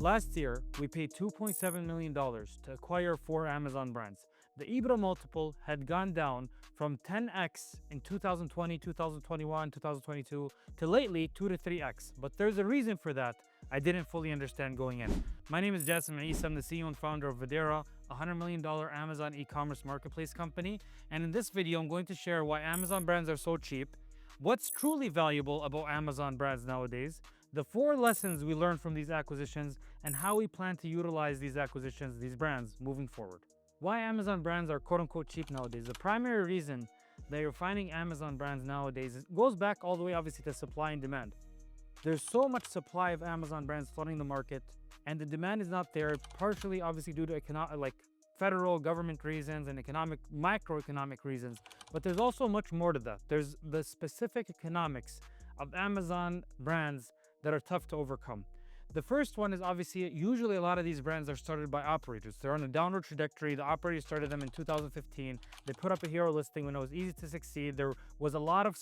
Last year, we paid $2.7 million to acquire 4 Amazon brands. The EBITDA multiple had gone down from 10x in 2020, 2021, 2022 to lately 2 to 3x. But there's a reason for that I didn't fully understand going in. My name is Jasim and Eisa. I'm the CEO and founder of Voadera, a $100 million Amazon e-commerce marketplace company. And in this video, I'm going to share why Amazon brands are so cheap, what's truly valuable about Amazon brands nowadays, the 4 lessons we learned from these acquisitions, and how we plan to utilize these acquisitions, these brands, moving forward. Why Amazon brands are quote-unquote cheap nowadays. The primary reason that you're finding Amazon brands nowadays goes back all the way, obviously, to supply and demand. There's so much supply of Amazon brands flooding the market, and the demand is not there, partially, obviously, due to federal government reasons and macroeconomic reasons. But there's also much more to that. There's the specific economics of Amazon brands that are tough to overcome. The first one is obviously, usually a lot of these brands are started by operators. They're on a downward trajectory. The operators started them in 2015. They put up a hero listing when it was easy to succeed. There was a lot of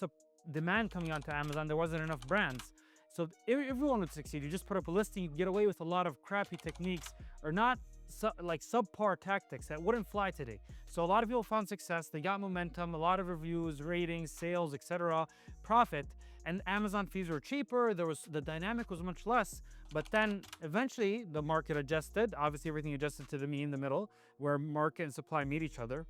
demand coming onto Amazon. There wasn't enough brands. So if everyone would succeed, you just put up a listing, you get away with a lot of crappy techniques or not subpar tactics that wouldn't fly today. So a lot of people found success, they got momentum, a lot of reviews, ratings, sales, etc., profit, and Amazon fees were cheaper. The dynamic was much less, but then eventually the market adjusted. Obviously everything adjusted to the mean in the middle where market and supply meet each other.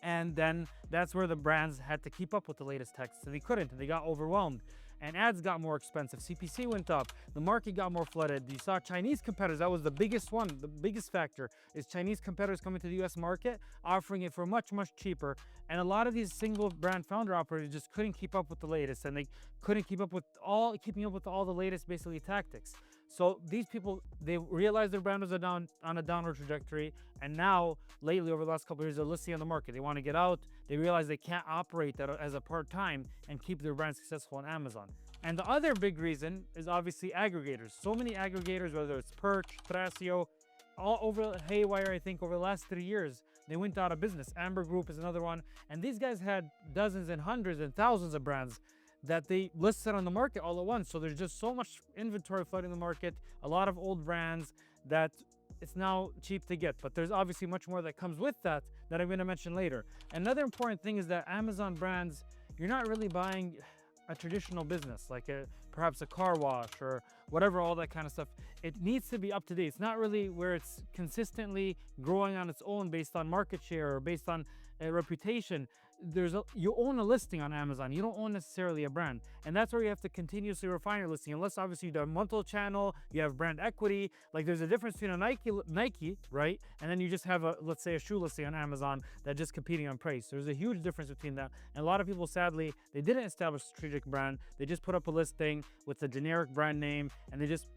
And then that's where the brands had to keep up with the latest tech. So they couldn't, they got overwhelmed. And ads got more expensive, CPC went up, the market got more flooded. You saw Chinese competitors, that was the biggest one, the biggest factor, is Chinese competitors coming to the US market, offering it for much, much cheaper. And a lot of these single brand founder operators just couldn't keep up with the latest, and they couldn't keep up with all the latest, basically, tactics. So these people, they realized their brand was on a downward trajectory, and now, lately, over the last couple of years, they're listing on the market. They want to get out, they realize they can't operate that as a part-time and keep their brand successful on Amazon. And the other big reason is obviously aggregators. So many aggregators, whether it's Perch, Thrasio, all over haywire, I think, over the last 3 years, they went out of business. Amber Group is another one. And these guys had dozens and hundreds and thousands of brands that they listed on the market all at once. So there's just so much inventory flooding the market, a lot of old brands that it's now cheap to get. But there's obviously much more that comes with that I'm going to mention later. Another important thing is that Amazon brands, you're not really buying a traditional business like perhaps a car wash or whatever, all that kind of stuff. It needs to be up to date. It's not really where it's consistently growing on its own based on market share or based on a reputation. You own a listing on Amazon. You don't own necessarily a brand, and that's where you have to continuously refine your listing. Unless obviously you have a multi-channel, you have brand equity. Like there's a difference between a Nike, right, and then you just have let's say a shoe listing on Amazon that's just competing on price. There's a huge difference between that, and a lot of people, sadly, they didn't establish a strategic brand. They just put up a listing with a generic brand name, and they just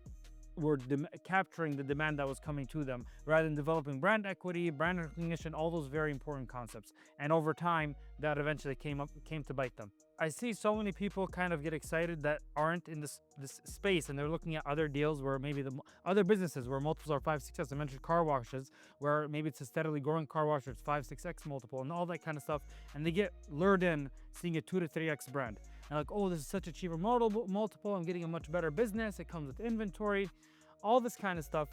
were capturing the demand that was coming to them rather than developing brand equity, brand recognition, all those very important concepts. And over time, that eventually came to bite them. I see so many people kind of get excited that aren't in this space, and they're looking at other deals where maybe the other businesses where multiples are 5, 6x. I mentioned car washes, where maybe it's a steadily growing car wash, it's 5, 6x multiple and all that kind of stuff. And they get lured in seeing a 2 to 3x brand. And like, oh, this is such a cheaper multiple, I'm getting a much better business, it comes with inventory, all this kind of stuff.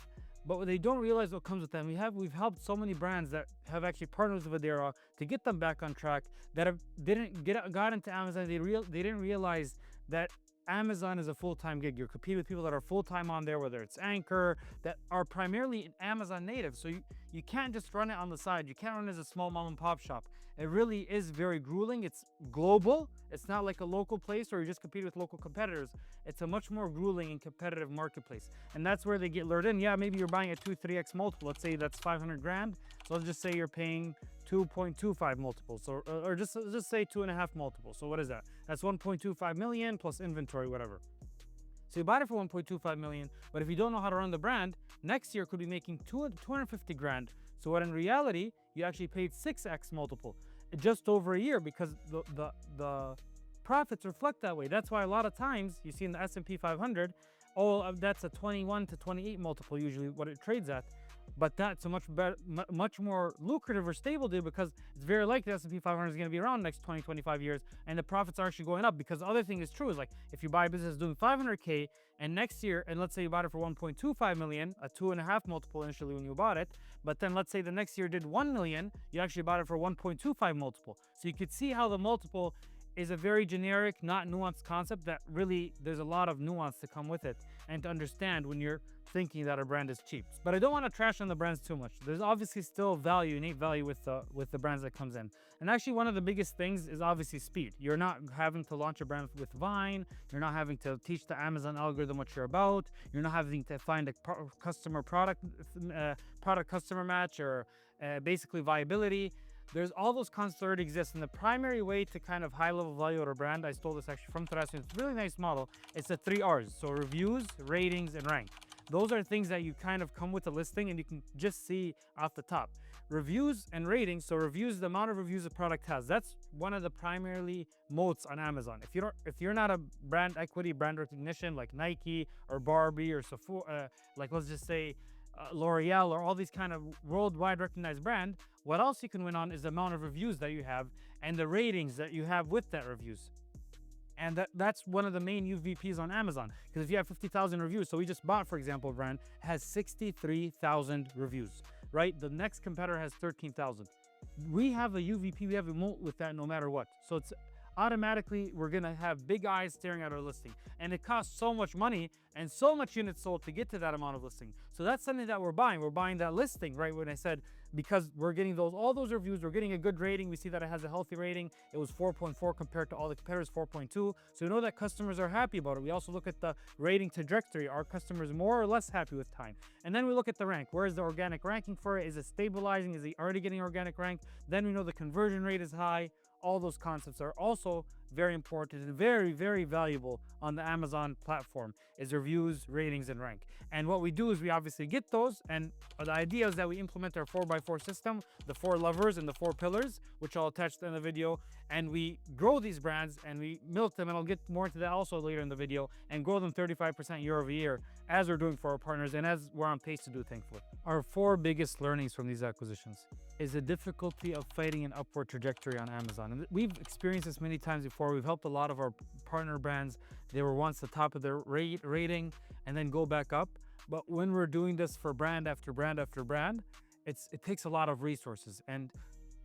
But what they don't realize what comes with them, we've helped so many brands that have actually partnered with Voadera to get them back on track, that got into Amazon. They didn't realize that Amazon is a full-time gig. You're competing with people that are full-time on there, whether it's Anchor, that are primarily Amazon native. So you can't just run it on the side. You can't run it as a small mom and pop shop. It really is very grueling. It's global. It's not like a local place where you just compete with local competitors. It's a much more grueling and competitive marketplace. And that's where they get lured in. Yeah, maybe you're buying a 2, 3x multiple. Let's say that's 500 grand. So let's just say you're paying 2.25 multiples, or just say 2.5 multiples. So what is that? That's 1.25 million plus inventory, whatever. So you bought it for 1.25 million, but if you don't know how to run the brand, next year could be making 250 grand. So what in reality, you actually paid 6x multiple just over a year, because the profits reflect that way. That's why a lot of times you see in the S&P 500, that's a 21 to 28 multiple, usually what it trades at. but that's a much better, much more lucrative or stable deal, because it's very likely the S&P 500 is going to be around the next 20, 25 years, and the profits are actually going up. Because the other thing is true is, like, if you buy a business doing 500K, and next year, and let's say you bought it for 1.25 million, a 2.5 multiple initially when you bought it, but then let's say the next year did 1 million, you actually bought it for 1.25 multiple. So you could see how the multiple is a very generic, not nuanced concept that really there's a lot of nuance to come with it and to understand when you're thinking that a brand is cheap. But I don't want to trash on the brands too much. There's obviously still value, innate value with the brands that comes in. And actually, one of the biggest things is obviously speed. You're not having to launch a brand with Vine. You're not having to teach the Amazon algorithm what you're about. You're not having to find a product customer match, or basically viability. There's all those concepts that already exist, and the primary way to kind of high-level value a brand, I stole this actually from Terrasio. It's a really nice model. It's the 3 R's. So reviews, ratings, and rank. Those are things that you kind of come with a listing and you can just see off the top. Reviews and ratings. So reviews, the amount of reviews a product has. That's one of the primarily moats on Amazon. If you're not a brand equity, brand recognition like Nike or Barbie or Sephora, like let's just say L'Oreal or all these kind of worldwide recognized brand, what else you can win on is the amount of reviews that you have and the ratings that you have with that reviews. And that's one of the main UVPs on Amazon, because if you have 50,000 reviews, so we just bought, for example, a brand has 63,000 reviews, right? The next competitor has 13,000. We have a UVP, we have a moat with that no matter what. So it's automatically, we're gonna have big eyes staring at our listing, and it costs so much money and so much units sold to get to that amount of listing. So that's something that we're buying. We're buying that listing, right? When I said, because we're getting all those reviews, we're getting a good rating. We see that it has a healthy rating. It was 4.4 compared to all the competitors, 4.2. So we know that customers are happy about it. We also look at the rating trajectory. Are customers more or less happy with time? And then we look at the rank. Where is the organic ranking for it? Is it stabilizing? Is it already getting organic rank? Then we know the conversion rate is high. All those concepts are also very important and very, very valuable on the Amazon platform, is reviews, ratings, and rank. And what we do is we obviously get those, and the idea is that we implement our 4x4 system, the 4 levers and the 4 pillars, which I'll attach in the video, and we grow these brands and we milk them, and I'll get more into that also later in the video, and grow them 35% year over year, as we're doing for our partners and as we're on pace to do, thankfully. Our 4 biggest learnings from these acquisitions is the difficulty of fighting an upward trajectory on Amazon. And we've experienced this many times before. We've helped a lot of our partner brands. They were once the top of their rating and then go back up. But when we're doing this for brand after brand after brand, it takes a lot of resources. And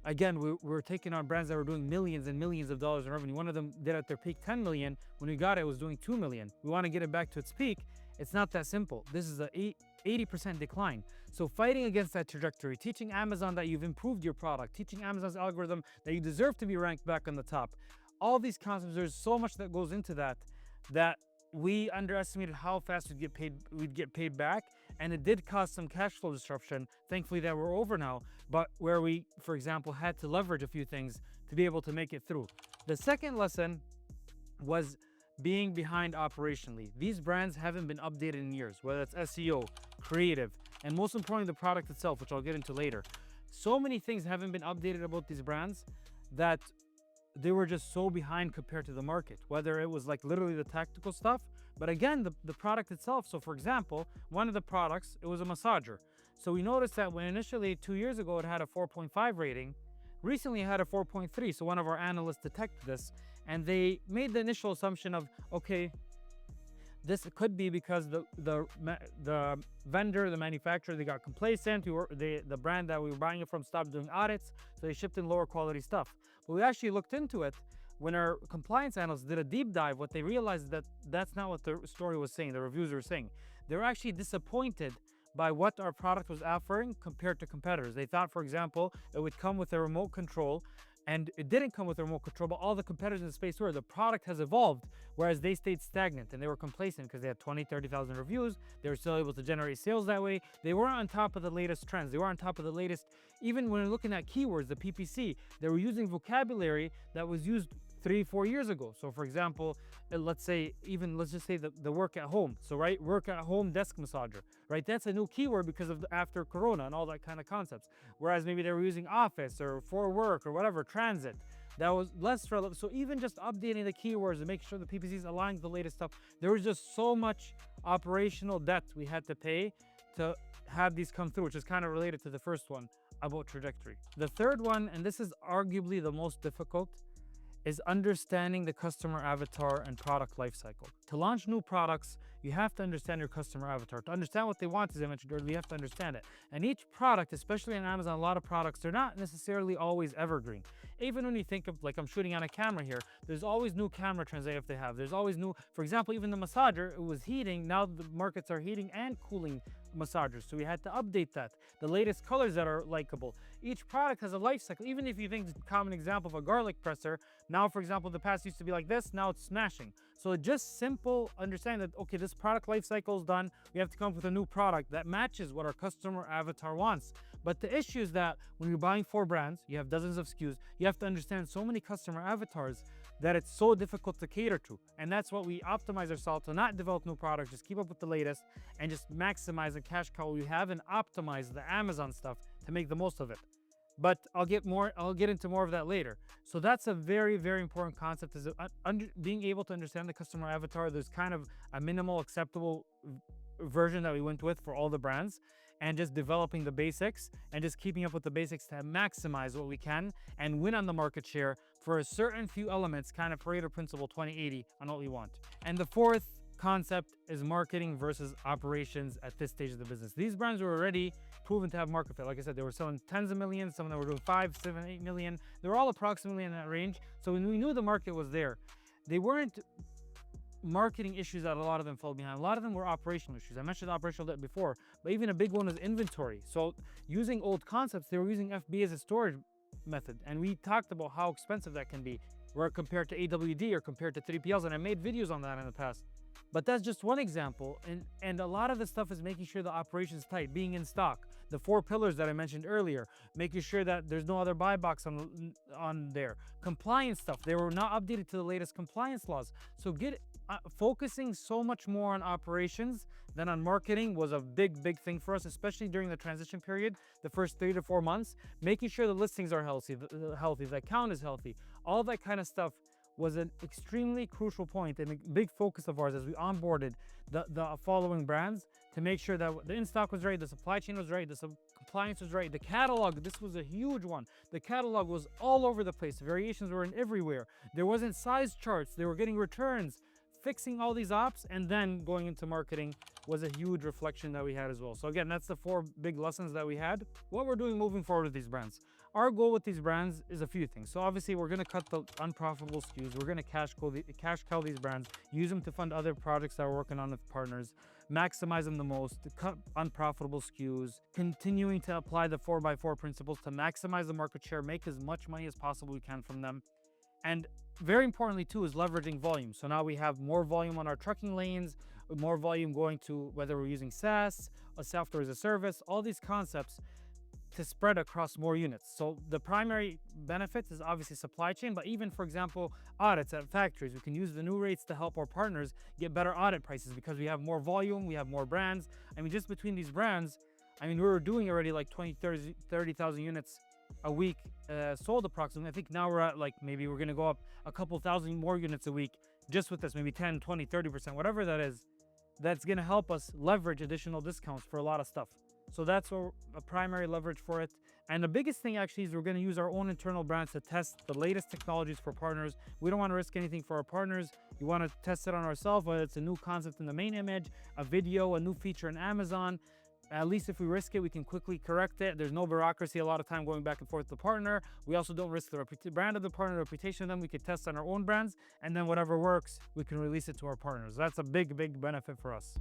again, we're taking on brands that were doing millions and millions of dollars in revenue. One of them did at their peak 10 million. When we got it, it was doing 2 million. We want to get it back to its peak. It's not that simple. This is a 80% decline. So fighting against that trajectory, teaching Amazon that you've improved your product, teaching Amazon's algorithm that you deserve to be ranked back on the top. All these concepts, there's so much that goes into that we underestimated how fast we'd get paid back, and it did cause some cash flow disruption. Thankfully that we're over now, but where we, for example, had to leverage a few things to be able to make it through. The second lesson was being behind operationally. These brands haven't been updated in years, whether it's SEO, creative, and most importantly, the product itself, which I'll get into later. So many things haven't been updated about these brands that they were just so behind compared to the market, whether it was like literally the tactical stuff, but again, the product itself. So for example, one of the products, it was a massager. So we noticed that when initially 2 years ago, it had a 4.5 rating, recently it had a 4.3. So one of our analysts detected this, and they made the initial assumption of, okay, this could be because the vendor, the manufacturer, they got complacent. The brand that we were buying it from stopped doing audits, so they shipped in lower quality stuff. But we actually looked into it. When our compliance analysts did a deep dive, what they realized is that that's not what the story was saying, the reviews were saying. They were actually disappointed by what our product was offering compared to competitors. They thought, for example, it would come with a remote control, and it didn't come with a remote control, but all the competitors in the space were. The product has evolved, whereas they stayed stagnant and they were complacent because they had 20, 30,000 reviews. They were still able to generate sales that way. They weren't on top of the latest trends. They weren't on top of the latest, even when looking at keywords, the PPC, they were using vocabulary that was used 3-4 years ago. So for example, let's just say the work at home. So right, work at home desk massager, right? That's a new keyword because of after Corona and all that kind of concepts. Whereas maybe they were using office or for work or whatever, transit. That was less relevant. So even just updating the keywords and making sure the PPCs aligned with the latest stuff, there was just so much operational debt we had to pay to have these come through, which is kind of related to the first one about trajectory. The third one, and this is arguably the most difficult, is understanding the customer avatar and product lifecycle. To launch new products, you have to understand your customer avatar. To understand what they want, as I mentioned earlier, you have to understand it. And each product, especially on Amazon, a lot of products, they're not necessarily always evergreen. Even when you think of, like I'm shooting on a camera here, there's always new camera trends they have to have. There's always new, for example, even the massager, it was heating. Now the markets are heating and cooling massagers. So we had to update that. The latest colors that are likable. Each product has a life cycle. Even if you think a common example of a garlic presser, now, for example, the past used to be like this, now it's smashing. So just simple understanding that, okay, this product life cycle is done. We have to come up with a new product that matches what our customer avatar wants. But the issue is that when you're buying 4 brands, you have dozens of SKUs, you have to understand so many customer avatars that it's so difficult to cater to. And that's what we optimize ourselves to not develop new products, just keep up with the latest and just maximize the cash cow we have and optimize the Amazon stuff to make the most of it. But I'll get into more of that later. So that's a very, very important concept, is being able to understand the customer avatar. There's kind of a minimal acceptable version that we went with for all the brands, and just developing the basics and just keeping up with the basics to maximize what we can and win on the market share for a certain few elements, kind of Pareto principle 20-80 on what we want. And the fourth concept is marketing versus operations at this stage of the business. These brands were already proven to have market fit. Like I said, they were selling tens of millions, some of them were doing 5, 7, 8 million. They were all approximately in that range. So when we knew the market was there, they weren't marketing issues that a lot of them fell behind. A lot of them were operational issues. I mentioned operational debt before, but even a big one was inventory. So using old concepts, they were using FBA as a storage method. And we talked about how expensive that can be, where compared to AWD or compared to 3PLs. And I made videos on that in the past. But that's just one example. And a lot of the stuff is making sure the operation's tight, being in stock. The 4 pillars that I mentioned earlier, making sure that there's no other buy box on there. Compliance stuff, they were not updated to the latest compliance laws. So focusing so much more on operations than on marketing was a big, big thing for us, especially during the transition period, the first 3 to 4 months. Making sure the listings are healthy, the account is healthy, all that kind of stuff was an extremely crucial point and a big focus of ours as we onboarded the following brands, to make sure that the in-stock was right, the supply chain was right, the compliance was right, the catalog, this was a huge one. The catalog was all over the place. The variations were in everywhere. There wasn't size charts. They were getting returns. Fixing all these ops and then going into marketing was a huge reflection that we had as well. So again, that's the 4 big lessons that we had. What we're doing moving forward with these brands. Our goal with these brands is a few things. So obviously we're going to cut the unprofitable SKUs. We're going to cash cow these brands, use them to fund other projects that we're working on with partners, maximize them the most, to cut unprofitable SKUs, continuing to apply the 4x4 principles to maximize the market share, make as much money as possible we can from them. And very importantly too is leveraging volume. So now we have more volume on our trucking lanes, more volume going to whether we're using SaaS, or software as a service, all these concepts to spread across more units. So the primary benefits is obviously supply chain, but even, for example, audits at factories, we can use the new rates to help our partners get better audit prices because we have more volume, we have more brands. I mean, just between these brands, I mean, we were doing already like 30,000 units a week sold approximately. I think now we're at like, maybe we're going to go up a couple thousand more units a week just with this, maybe 10, 20, 30%, whatever that is. That's going to help us leverage additional discounts for a lot of stuff. So that's a primary leverage for it. And the biggest thing actually is we're going to use our own internal brands to test the latest technologies for partners. We don't want to risk anything for our partners. We want to test it on ourselves, whether it's a new concept in the main image, a video, a new feature in Amazon. At least if we risk it, we can quickly correct it. There's no bureaucracy, a lot of time going back and forth with the partner. We also don't risk the brand of the partner, reputation of them. We could test on our own brands, and then whatever works, we can release it to our partners. That's a big, big benefit for us.